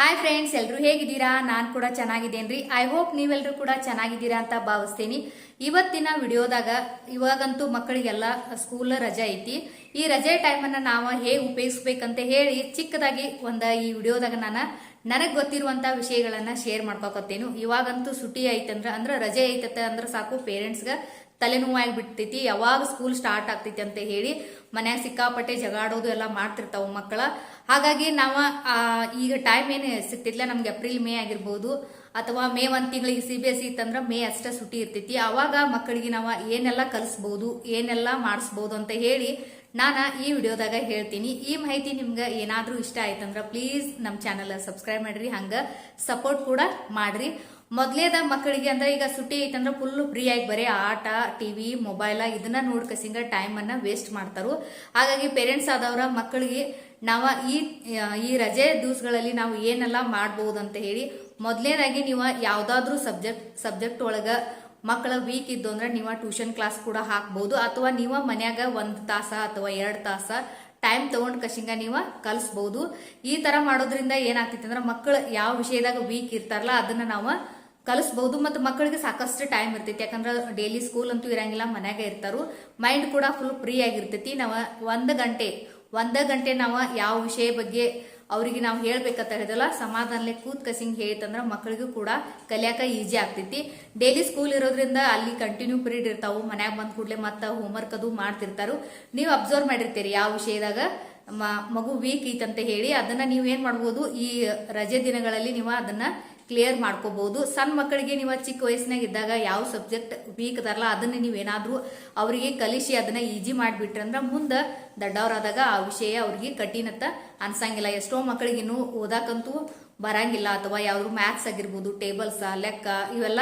Hi friends, ಎಲ್ಲರೂ ಹೇಗಿದ್ದೀರಾ? ನಾನು ಕೂಡ ಚೆನ್ನಾಗಿದ್ದೇನ್ರಿ. ಐ ಹೋಪ್ ನೀವೆಲ್ಲರೂ ಕೂಡ ಚೆನ್ನಾಗಿದ್ದೀರಾ ಅಂತ ಭಾವಿಸ್ತೀನಿ. ಇವತ್ತಿನ ವಿಡಿಯೋದಾಗ ಇವಾಗಂತೂ ಮಕ್ಕಳಿಗೆಲ್ಲ ಸ್ಕೂಲ್ ರಜೆ ಐತಿ. ಈ ರಜೆ ಟೈಮನ್ನು ನಾವು ಹೇಗೆ ಉಪಯೋಗಿಸ್ಬೇಕಂತ ಹೇಳಿ ಚಿಕ್ಕದಾಗಿ ಈ ವಿಡಿಯೋದಾಗ ನನಗೆ ಗೊತ್ತಿರುವಂತ ವಿಷಯಗಳನ್ನ ಶೇರ್ ಮಾಡ್ಕೊಕತ್ತೇನು. ಇವಾಗಂತೂ ಸುಟಿ ಐತಂದ್ರ ರಜೆ ಐತತೆ ಅಂದ್ರೆ ಸಾಕು, ಪೇರೆಂಟ್ಸ್ಗೆ ತಲೆನೋವಾಗಿ ಬಿಡ್ತೈತಿ. ಯಾವಾಗ ಸ್ಕೂಲ್ ಸ್ಟಾರ್ಟ್ ಆಗ್ತೈತಿ ಅಂತ ಹೇಳಿ ಮನ್ಯಾಗ ಸಿಕ್ಕಾಪಟ್ಟೆ ಜಗಾಡೋದು ಎಲ್ಲ ಮಾಡ್ತಿರ್ತಾವ ಮಕ್ಕಳ. ಹಾಗಾಗಿ ನಾವು ಈಗ ಟೈಮ್ ಏನು ಸಿಗ್ತಿಲ್ಲ ನಮ್ಗೆ, ಏಪ್ರಿಲ್ ಮೇ ಆಗಿರ್ಬೋದು ಅಥವಾ ಮೇ ಒಂದ್ ತಿಂಗಳಿಗೆ CBSE ಇತ್ತಂದ್ರ ಮೇ ಅಷ್ಟೇ ಸುಟಿ ಇರ್ತೈತಿ. ಅವಾಗ ಮಕ್ಕಳಿಗೆ ನಾವು ಏನೆಲ್ಲ ಕಲಿಸ್ಬೋದು, ಏನೆಲ್ಲ ಮಾಡಿಸ್ಬೋದು ಅಂತ ಹೇಳಿ ನಾನು ಈ ವಿಡಿಯೋದಾಗ ಹೇಳ್ತೀನಿ. ಈ ಮಾಹಿತಿ ನಿಮ್ಗೆ ಏನಾದ್ರೂ ಇಷ್ಟ ಆಯ್ತಂದ್ರ ಪ್ಲೀಸ್ ನಮ್ಮ ಚಾನಲ್ ಸಬ್ಸ್ಕ್ರೈಬ್ ಮಾಡ್ರಿ, ಹಂಗ ಸಪೋರ್ಟ್ ಕೂಡ ಮಾಡ್ರಿ. ಮೊದ್ಲೇದ ಮಕ್ಕಳಿಗೆ ಅಂದ್ರೆ ಈಗ ಸುಟಿ ಐತಂದ್ರ ಫುಲ್ ಫ್ರೀ ಆಗಿ ಬರೀ ಆಟ, ಟಿವಿ, ಮೊಬೈಲ್ ಇದನ್ನ ನೋಡ್ಕಸಿಂಗ ಟೈಮ್ ಅನ್ನ ವೇಸ್ಟ್ ಮಾಡ್ತಾರು. ಹಾಗಾಗಿ ಪೇರೆಂಟ್ಸ್ ಆದವ್ರ ಮಕ್ಕಳಿಗೆ ನಾವ ಈ ರಜೆ ದಿವಸಗಳಲ್ಲಿ ನಾವು ಏನೆಲ್ಲ ಮಾಡಬಹುದು ಅಂತ ಹೇಳಿ, ಮೊದಲನೇದಾಗಿ ನೀವು ಯಾವ್ದಾದ್ರು ಸಬ್ಜೆಕ್ಟ್ ಒಳಗ ಮಕ್ಕಳ ವೀಕ್ ಇದ್ದು ಅಂದ್ರೆ ನೀವು ಟ್ಯೂಷನ್ ಕ್ಲಾಸ್ ಕೂಡ ಹಾಕ್ಬಹುದು, ಅಥವಾ ನೀವು ಮನ್ಯಾಗ 1 ತಾಸ ಅಥವಾ 2 ತಾಸ ಟೈಮ್ ತಗೊಂಡ್ ಕಶಿಂಗ ನೀವು ಕಲಿಸಬಹುದು. ಈ ತರ ಮಾಡೋದ್ರಿಂದ ಏನಾಗ್ತೈತಿ ಅಂದ್ರೆ ಮಕ್ಕಳು ಯಾವ ವಿಷಯದಾಗ ವೀಕ್ ಇರ್ತಾರಲ್ಲ ಅದನ್ನ ನಾವು ಕಲಿಸಬಹುದು. ಮತ್ತು ಮಕ್ಕಳಿಗೆ ಸಾಕಷ್ಟು ಟೈಮ್ ಇರ್ತೈತಿ, ಯಾಕಂದ್ರೆ ಡೈಲಿ ಸ್ಕೂಲ್ ಅಂತೂ ಇರಂಗಿಲ್ಲ, ಮನ್ಯಾಗ ಇರ್ತಾರು. ಮೈಂಡ್ ಕೂಡ ಫುಲ್ ಫ್ರೀ ಆಗಿರ್ತೈತಿ. ನಾವು ಒಂದ ಗಂಟೆ ನಾವು ಯಾವ ವಿಷಯ ಬಗ್ಗೆ ಅವ್ರಿಗೆ ನಾವು ಹೇಳ್ಬೇಕಂತ ಹೇಳಿದಲ್ಲ, ಸಮಾಧಾನಲೆ ಕೂತ್ ಕಸಿಂಗ್ ಹೇಳ್ತಂದ್ರ ಮಕ್ಕಳಿಗೂ ಕೂಡ ಕಲಿಯಾಕ ಈಜಿ ಆಗ್ತೈತಿ. ಡೈಲಿ ಸ್ಕೂಲ್ ಇರೋದ್ರಿಂದ ಅಲ್ಲಿ ಕಂಟಿನ್ಯೂ ಪೀರಿಯಡ್ ಇರ್ತಾವು, ಮನ್ಯಾಗ ಬಂದ್ ಕೂಡ್ಲೆ ಮತ್ತ ಹೋಮ್ವರ್ಕ್ ಅದು ಮಾಡ್ತಿರ್ತಾರು. ನೀವು ಅಬ್ಸರ್ವ್ ಮಾಡಿರ್ತೀರಿ ಯಾವ ವಿಷಯದಾಗ ಮಗು ವೀಕ್ ಐತಂತ ಹೇಳಿ. ಅದನ್ನ ನೀವು ಏನ್ ಮಾಡ್ಬೋದು, ಈ ರಜೆ ದಿನಗಳಲ್ಲಿ ನೀವು ಅದನ್ನ ಕ್ಲಿಯರ್ ಮಾಡ್ಕೋಬಹುದು. ಸಣ್ಣ ಮಕ್ಕಳಿಗೆ ನೀವು ಚಿಕ್ಕ ವಯಸ್ಸಿನಾಗ ಇದ್ದಾಗ ಯಾವ ಸಬ್ಜೆಕ್ಟ್ ವೀಕ್ ಅದಾರಲ್ಲ ಅದನ್ನ ನೀವೇನಾದ್ರೂ ಅವರಿಗೆ ಕಲಿಸಿ ಅದನ್ನ ಈಜಿ ಮಾಡಿಬಿಟ್ರಿ ಅಂದ್ರೆ ಮುಂದೆ ದೊಡ್ಡವರಾದಾಗ ಆ ವಿಷಯ ಅವ್ರಿಗೆ ಕಠಿಣತ ಅನ್ಸಂಗಿಲ್ಲ. ಎಷ್ಟೋ ಮಕ್ಕಳಿಗೆ ಇನ್ನೂ ಓದಾಕಂತೂ ಬರಂಗಿಲ್ಲ, ಅಥವಾ ಯಾವ್ದು ಮ್ಯಾಥ್ಸ್ ಆಗಿರ್ಬೋದು, ಟೇಬಲ್ಸ್, ಲೆಕ್ಕ ಇವೆಲ್ಲ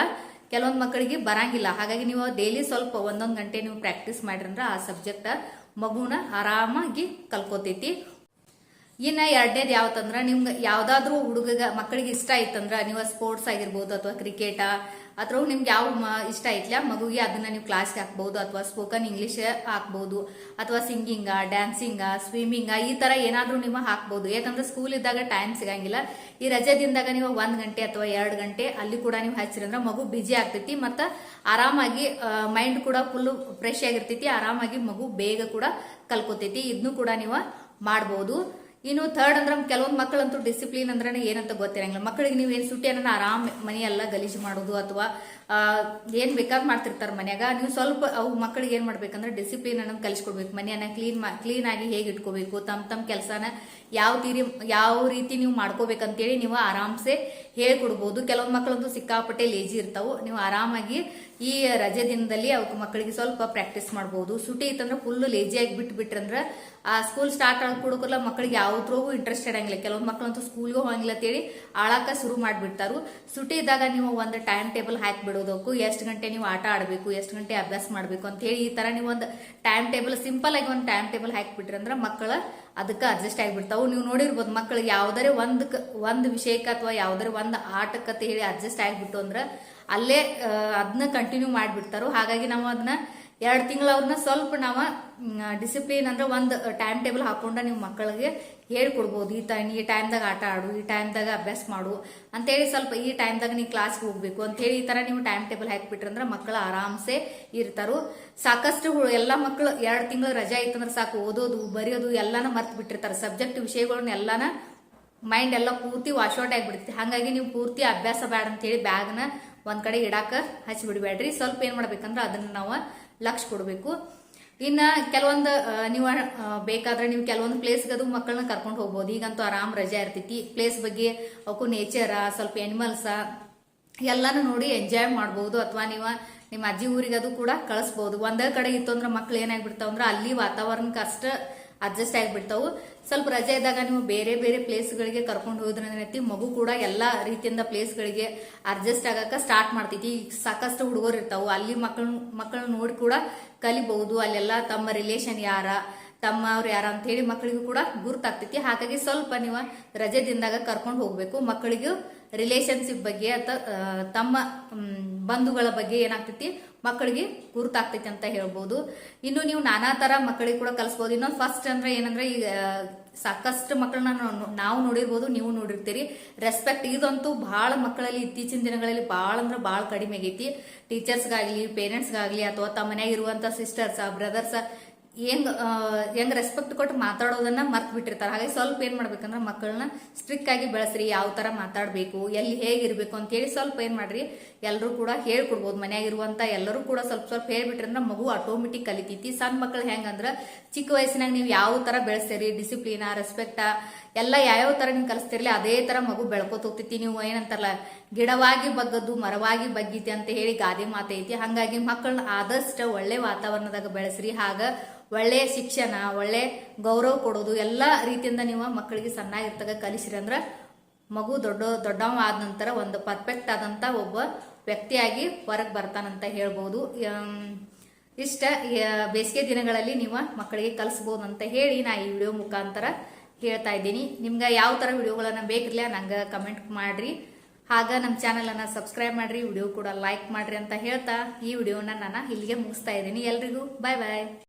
ಕೆಲವೊಂದು ಮಕ್ಕಳಿಗೆ ಬರಂಗಿಲ್ಲ. ಹಾಗಾಗಿ ನೀವು ಡೈಲಿ ಸ್ವಲ್ಪ 1 ಗಂಟೆ ನೀವು ಪ್ರಾಕ್ಟೀಸ್ ಮಾಡ್ರಂದ್ರ ಆ ಸಬ್ಜೆಕ್ಟ್ ಮಗುನ ಆರಾಮಾಗಿ ಕಲ್ಕೋತೈತಿ. ಇನ್ನ ಎರಡನೇದು ಯಾವತ್ತಂದ್ರ ನಿಮ್ಗೆ ಯಾವ್ದಾದ್ರು ಮಕ್ಕಳಿಗೆ ಇಷ್ಟ ಐತಂದ್ರ ನೀವು ಸ್ಪೋರ್ಟ್ಸ್ ಆಗಿರ್ಬೋದು ಅಥವಾ ಕ್ರಿಕೆಟ್ ಅಥವಾ ನಿಮ್ಗೆ ಯಾವ ಇಷ್ಟ ಐತ್ಲ ಮಗುಗೆ ಅದನ್ನ ನೀವು ಕ್ಲಾಸ್ಗೆ ಹಾಕ್ಬಹುದು, ಅಥವಾ ಸ್ಪೋಕನ್ ಇಂಗ್ಲಿಷ್ ಹಾಕ್ಬಹುದು, ಅಥವಾ ಸಿಂಗಿಂಗ, ಡ್ಯಾನ್ಸಿಂಗ, ಸ್ವಿಮ್ಮಿಂಗ್ ಈ ತರ ಏನಾದ್ರೂ ನೀವು ಹಾಕ್ಬಹುದು. ಯಾಕಂದ್ರೆ ಸ್ಕೂಲ್ ಇದ್ದಾಗ ಟೈಮ್ ಸಿಗಂಗಿಲ್ಲ. ಈ ರಜೆ ದಿನದಾಗ ನೀವು 1 ಗಂಟೆ ಅಥವಾ 2 ಗಂಟೆ ಅಲ್ಲಿ ಕೂಡ ನೀವು ಹಚ್ಚಿರಂದ್ರ ಮಗು ಬಿಜಿ ಆಗ್ತೈತಿ, ಮತ್ತ ಆರಾಮಾಗಿ ಮೈಂಡ್ ಕೂಡ ಫುಲ್ ಫ್ರೆಶ್ ಆಗಿರ್ತೈತಿ. ಆರಾಮಾಗಿ ಮಗು ಬೇಗ ಕೂಡ ಕಲ್ಕೋತೈತಿ. ಇದನ್ನು ಕೂಡ ನೀವು ಮಾಡಬಹುದು. ಇನ್ನು ಥರ್ಡ್ ಅಂದ್ರೆ ಕೆಲವೊಂದು ಮಕ್ಕಳಂತೂ ಡಿಸಿಪ್ಲಿನ್ ಅಂದ್ರೆ ಏನಂತ ಗೊತ್ತಿರಂಗಿಲ್ಲ. ಮಕ್ಕಳಿಗೆ ನೀವು ಏನ್ ಸುಟಿ ಅನ್ನೋ ಆರಾಮ್ ಮನೆಯೆಲ್ಲ ಗಲೀಜು ಮಾಡೋದು ಅಥವಾ ಏನ್ ಬೇಕಾದ್ ಮಾಡ್ತಿರ್ತಾರ ಮನ್ಯಾಗ. ನೀವು ಸ್ವಲ್ಪ ಅವು ಮಕ್ಕಳಿಗೆ ಏನ್ ಮಾಡ್ಬೇಕಂದ್ರೆ ಡಿಸಿಪ್ಲಿನ್ ಅನ್ನೋದು ಕಲಿಸ್ಕೊಡ್ಬೇಕು. ಮನೆಯನ್ನ ಕ್ಲೀನ್ ಆಗಿ ಹೇಗೆ ಇಟ್ಕೋಬೇಕು, ತಮ್ಮ ಕೆಲಸನ ಯಾವ ರೀತಿ ನೀವು ಮಾಡ್ಕೋಬೇಕಂತೇಳಿ ನೀವು ಆರಾಮ್ಸೆ ಹೇಳ್ಕೊಡ್ಬೋದು. ಕೆಲವೊಂದು ಮಕ್ಕಳಂತೂ ಸಿಕ್ಕಾಪಟ್ಟೆ ಲೇಜಿ ಇರ್ತಾವು. ನೀವು ಆರಾಮಾಗಿ ಈ ರಜೆ ದಿನದಲ್ಲಿ ಅವಕ್ಕೆ ಮಕ್ಕಳಿಗೆ ಸ್ವಲ್ಪ ಪ್ರಾಕ್ಟೀಸ್ ಮಾಡಬಹುದು. ಸುಟಿ ಇತ್ತಂದ್ರೆ ಫುಲ್ ಲೇಜಿಯಾಗಿ ಬಿಟ್ರಂದ್ರ ಆ ಸ್ಕೂಲ್ ಸ್ಟಾರ್ಟ್ ಕೊಡೋಕಲ್ಲ ಮಕ್ಕಳಿಗೆ ಯಾವ್ದ್ರಾಗೂ ಇಂಟ್ರೆಸ್ಟ್ ಇರಂಗಿಲ್ಲ. ಕೆಲವೊಂದು ಮಕ್ಕಳಂತೂ ಸ್ಕೂಲ್ಗೂ ಹೋಗಿಲ್ಲ ಅಂತೇಳಿ ಆಳಾಕ ಶುರು ಮಾಡ್ಬಿಡ್ತಾರು. ಸುಟಿ ಇದ್ದಾಗ ನೀವು ಒಂದು ಟೈಮ್ ಟೇಬಲ್ ಹಾಕಿಬಿಡೋದಕ್ಕೂ, ಎಷ್ಟು ಗಂಟೆ ನೀವು ಆಟ ಆಡಬೇಕು, ಎಷ್ಟು ಗಂಟೆ ಅಭ್ಯಾಸ ಮಾಡಬೇಕು ಅಂತ ಹೇಳಿ ಈ ತರ ನೀವು ಒಂದು ಟೈಮ್ ಟೇಬಲ್ ಸಿಂಪಲ್ ಆಗಿ ಒಂದು ಟೈಮ್ ಟೇಬಲ್ ಹಾಕಿಬಿಟ್ರಂದ್ರ ಮಕ್ಕಳ ಅದಕ್ಕೆ ಅಡ್ಜಸ್ಟ್ ಆಗಿಬಿಡ್ತಾವು. ನೀವು ನೋಡಿರ್ಬೋದು ಮಕ್ಕಳಿಗೆ ಯಾವ್ದಾರೆ ಒಂದು ವಿಷಯಕ್ಕೆ ಅಥವಾ ಯಾವ್ದಾರೆ ಒಂದು ಆಟಕ್ಕಂತ ಹೇಳಿ ಅಡ್ಜಸ್ಟ್ ಆಗಿಬಿಟ್ಟು ಅಂದ್ರೆ ಅಲ್ಲೇ ಅದನ್ನ ಕಂಟಿನ್ಯೂ ಮಾಡಿಬಿಡ್ತಾರೋ. ಹಾಗಾಗಿ ನಾವು ಅದನ್ನ 2 ತಿಂಗಳು ಅವ್ರನ್ನ ಸ್ವಲ್ಪ ನಾವು ಡಿಸಿಪ್ಲಿನ್ ಅಂದ್ರೆ ಒಂದು ಟೈಮ್ ಟೇಬಲ್ ಹಾಕೊಂಡ ನೀವು ಮಕ್ಕಳಿಗೆ ಹೇಳ್ಕೊಡ್ಬೋದು. ಈ ಟೈಮ್ದಾಗ ಆಟ ಆಡು, ಈ ಟೈಮ್ದಾಗ ಅಭ್ಯಾಸ ಮಾಡು ಅಂತೇಳಿ, ಸ್ವಲ್ಪ ಈ ಟೈಮ್ದಾಗ ನೀವು ಕ್ಲಾಸ್ಗೆ ಹೋಗ್ಬೇಕು ಅಂತ ಹೇಳಿ ಈ ತರ ನೀವು ಟೈಮ್ ಟೇಬಲ್ ಹಾಕಿಬಿಟ್ರಂದ್ರೆ ಮಕ್ಕಳು ಆರಾಮ್ಸೆ ಇರ್ತಾರು. ಸಾಕಷ್ಟು ಎಲ್ಲ ಮಕ್ಕಳು 2 ತಿಂಗಳು ರಜೆ ಐತಂದ್ರೆ ಸಾಕು, ಓದೋದು ಬರೆಯೋದು ಎಲ್ಲಾನ ಮರ್ತು ಬಿಟ್ಟಿರ್ತಾರೆ. ಸಬ್ಜೆಕ್ಟ್ ವಿಷಯಗಳನ್ನ ಎಲ್ಲಾನ ಮೈಂಡ್ ಎಲ್ಲ ಪೂರ್ತಿ ವಾಶ್ ಔಟ್ ಆಗಿಬಿಡ್ತಿ. ಹಾಗಾಗಿ ನೀವು ಪೂರ್ತಿ ಅಭ್ಯಾಸ ಬೇಡ ಅಂತೇಳಿ ಬ್ಯಾಗ್ನ ಒಂದ್ ಕಡೆ ಇಡಾಕ ಹಚ್ಚಿಬಿಡ್ಬೇಡ್ರಿ. ಸ್ವಲ್ಪ ಏನ್ ಮಾಡ್ಬೇಕಂದ್ರೆ ಅದನ್ನ ನಾವು ಲಕ್ಷ್ಯ ಕೊಡ್ಬೇಕು. ಇನ್ನ ಕೆಲವೊಂದು ನೀವು ಬೇಕಾದ್ರೆ ನೀವು ಕೆಲವೊಂದು ಪ್ಲೇಸ್ಗೆ ಅದು ಮಕ್ಕಳನ್ನ ಕರ್ಕೊಂಡು ಹೋಗ್ಬೋದು. ಈಗಂತೂ ಆರಾಮ್ ರಜೆ ಇರ್ತೈತಿ. ಪ್ಲೇಸ್ ಬಗ್ಗೆ ಅವಕ್ಕೂ ನೇಚರ್, ಸ್ವಲ್ಪ ಎನಿಮಲ್ಸ್ ಎಲ್ಲಾನು ನೋಡಿ ಎಂಜಾಯ್ ಮಾಡ್ಬೋದು. ಅಥವಾ ನೀವು ನಿಮ್ಮ ಅಜ್ಜಿ ಊರಿಗೆ ಅದು ಕೂಡ ಕಳಿಸ್ಬೋದು. ಒಂದೇ ಕಡೆ ಇತ್ತು ಅಂದ್ರೆ ಮಕ್ಳು ಏನಾಗ್ಬಿಡ್ತಾವ ಅಂದ್ರೆ ಅಲ್ಲಿ ವಾತಾವರಣಕ್ಕೆ ಅಷ್ಟ ಅಡ್ಜಸ್ಟ್ ಆಗಿಬಿಡ್ತಾವು. ಸ್ವಲ್ಪ ರಜೆ ಇದ್ದಾಗ ನೀವು ಬೇರೆ ಬೇರೆ ಪ್ಲೇಸ್ಗಳಿಗೆ ಕರ್ಕೊಂಡು ಹೋದ್ರಂದ್ರೆ ಮಗು ಕೂಡ ಎಲ್ಲಾ ರೀತಿಯಿಂದ ಪ್ಲೇಸ್ಗಳಿಗೆ ಅಡ್ಜಸ್ಟ್ ಆಗಕ ಸ್ಟಾರ್ಟ್ ಮಾಡ್ತೈತಿ. ಸಾಕಷ್ಟು ಹುಡುಗರು ಇರ್ತಾವು, ಅಲ್ಲಿ ಮಕ್ಕಳು ನೋಡಿ ಕೂಡ ಕಲಿಬಹುದು. ಅಲ್ಲೆಲ್ಲ ತಮ್ಮ ರಿಲೇಷನ್ ಯಾರ, ತಮ್ಮವ್ರು ಯಾರ ಅಂತ ಹೇಳಿ ಮಕ್ಕಳಿಗೂ ಕೂಡ ಗುರ್ತಾಗ್ತೈತಿ. ಹಾಗಾಗಿ ಸ್ವಲ್ಪ ನೀವು ರಜೆ ದಿನದಾಗ ಕರ್ಕೊಂಡು ಹೋಗ್ಬೇಕು. ಮಕ್ಕಳಿಗೂ ರಿಲೇಶನ್ಶಿಪ್ ಬಗ್ಗೆ ತಮ್ಮ ಬಂಧುಗಳ ಬಗ್ಗೆ ಏನಾಗ್ತೈತಿ ಮಕ್ಕಳಿಗೆ ಗುರುತಾಗ್ತೈತಿ ಅಂತ ಹೇಳ್ಬೋದು. ಇನ್ನು ನೀವು ನಾನಾ ತರ ಮಕ್ಕಳಿಗೆ ಕೂಡ ಕಲಿಸ್ಬೋದು. ಇನ್ನೊಂದು ಫಸ್ಟ್ ಅಂದ್ರೆ ಏನಂದ್ರೆ ಈಗ ಸಾಕಷ್ಟು ಮಕ್ಕಳನ್ನ ನಾವು ನೋಡಿರ್ಬೋದು, ನೀವು ನೋಡಿರ್ತೀರಿ. ರೆಸ್ಪೆಕ್ಟ್ ಇದಂತೂ ಬಹಳ ಮಕ್ಕಳಲ್ಲಿ ಇತ್ತೀಚಿನ ದಿನಗಳಲ್ಲಿ ಬಹಳ ಅಂದ್ರೆ ಬಹಳ ಕಡಿಮೆ ಆಗೈತಿ. ಟೀಚರ್ಸ್ಗಾಗ್ಲಿ, ಪೇರೆಂಟ್ಸ್ಗಾಗ್ಲಿ, ಅಥವಾ ತಮ್ಮ ಮನ್ಯಾಗ ಇರುವಂತ ಸಿಸ್ಟರ್ಸ್, ಬ್ರದರ್ಸ್ ಹೆಂಗ್ ರೆಸ್ಪೆಕ್ಟ್ ಕೊಟ್ಟು ಮಾತಾಡೋದನ್ನ ಮರ್ತ್ ಬಿಟ್ಟಿರ್ತಾರೆ. ಹಾಗೆ ಸ್ವಲ್ಪ ಏನ್ ಮಾಡ್ಬೇಕಂದ್ರೆ ಮಕ್ಕಳನ್ನ ಸ್ಟ್ರಿಕ್ಟ್ ಆಗಿ ಬೆಳೆಸ್ರಿ. ಯಾವ ತರ ಮಾತಾಡ್ಬೇಕು, ಎಲ್ಲಿ ಹೇಗಿರ್ಬೇಕು ಅಂತೇಳಿ ಸ್ವಲ್ಪ ಏನ್ ಮಾಡ್ರಿ ಎಲ್ಲರೂ ಕೂಡ ಹೇಳ್ಕೊಡ್ಬೋದು. ಮನ್ಯಾಗಿರುವಂತ ಎಲ್ಲರೂ ಕೂಡ ಸ್ವಲ್ಪ ಸ್ವಲ್ಪ ಹೇಳ್ಬಿಟ್ರಿ ಅಂದ್ರೆ ಮಗು ಆಟೋಮೆಟಿಕ್ ಕಲಿತೈತಿ. ಸಣ್ಣ ಮಕ್ಳು ಹೆಂಗಂದ್ರ ಚಿಕ್ಕ ವಯಸ್ಸಿನಾಗ ನೀವು ಯಾವ ತರ ಬೆಳೆಸ್ತೀರಿ, ಡಿಸಿಪ್ಲಿನ, ರೆಸ್ಪೆಕ್ಟ ಎಲ್ಲ ಯಾವ್ಯಾವ ತರ ನೀವು ಕಲಿಸ್ತಿರ್ಲಿ ಅದೇ ತರ ಮಗು ಬೆಳ್ಕೋತ ಹೋಗ್ತೈತಿ. ನೀವು ಏನಂತಾರಲ್ಲ, ಗಿಡವಾಗಿ ಬಗ್ಗದ್ದು ಮರವಾಗಿ ಬಗ್ಗೀತಿ ಅಂತ ಹೇಳಿ ಗಾದೆ ಮಾತೈತಿ. ಹಂಗಾಗಿ ಮಕ್ಕಳನ್ನ ಆದಷ್ಟು ಒಳ್ಳೆ ವಾತಾವರಣದಾಗ ಬೆಳೆಸ್ರಿ. ಹಾಗ ಒಳ್ಳೆ ಶಿಕ್ಷಣ, ಒಳ್ಳೆ ಗೌರವ ಕೊಡೋದು ಎಲ್ಲ ರೀತಿಯಿಂದ ನೀವು ಮಕ್ಕಳಿಗೆ ಸಣ್ಣಾಗಿರ್ತಾಗ ಕಲಿಸ್ರಿ ಅಂದ್ರ ಮಗು ದೊಡ್ಡವ ಆದ ನಂತರ ಒಂದು ಪರ್ಫೆಕ್ಟ್ ಆದಂತ ಒಬ್ಬ ವ್ಯಕ್ತಿಯಾಗಿ ಹೊರಗೆ ಬರ್ತಾನಂತ ಹೇಳ್ಬೋದು. ಇಷ್ಟ ಬೇಸಿಗೆ ದಿನಗಳಲ್ಲಿ ನೀವು ಮಕ್ಕಳಿಗೆ ಕಲಿಸ್ಬೋದು ಅಂತ ಹೇಳಿ ನಾ ಈ ವಿಡಿಯೋ ಮುಖಾಂತರ ಹೇಳ್ತಾ ಇದ್ದೀನಿ. ನಿಮ್ಗೆ ಯಾವ ತರ ವಿಡಿಯೋಗಳನ್ನ ಬೇಕಿರ್ಲಿ ನಂಗೆ ಕಮೆಂಟ್ ಮಾಡ್ರಿ. ಹಾಗ ನಮ್ಮ ಚಾನೆಲ್ ಅನ್ನ ಸಬ್ಸ್ಕ್ರೈಬ್ ಮಾಡ್ರಿ, ವಿಡಿಯೋ ಕೂಡ ಲೈಕ್ ಮಾಡ್ರಿ ಅಂತ ಹೇಳ್ತಾ ಈ ವಿಡಿಯೋನ ನಾನು ಇಲ್ಲಿಗೆ ಮುಗಿಸ್ತಾ ಇದ್ದೀನಿ. ಎಲ್ರಿಗೂ ಬಾಯ್ ಬಾಯ್.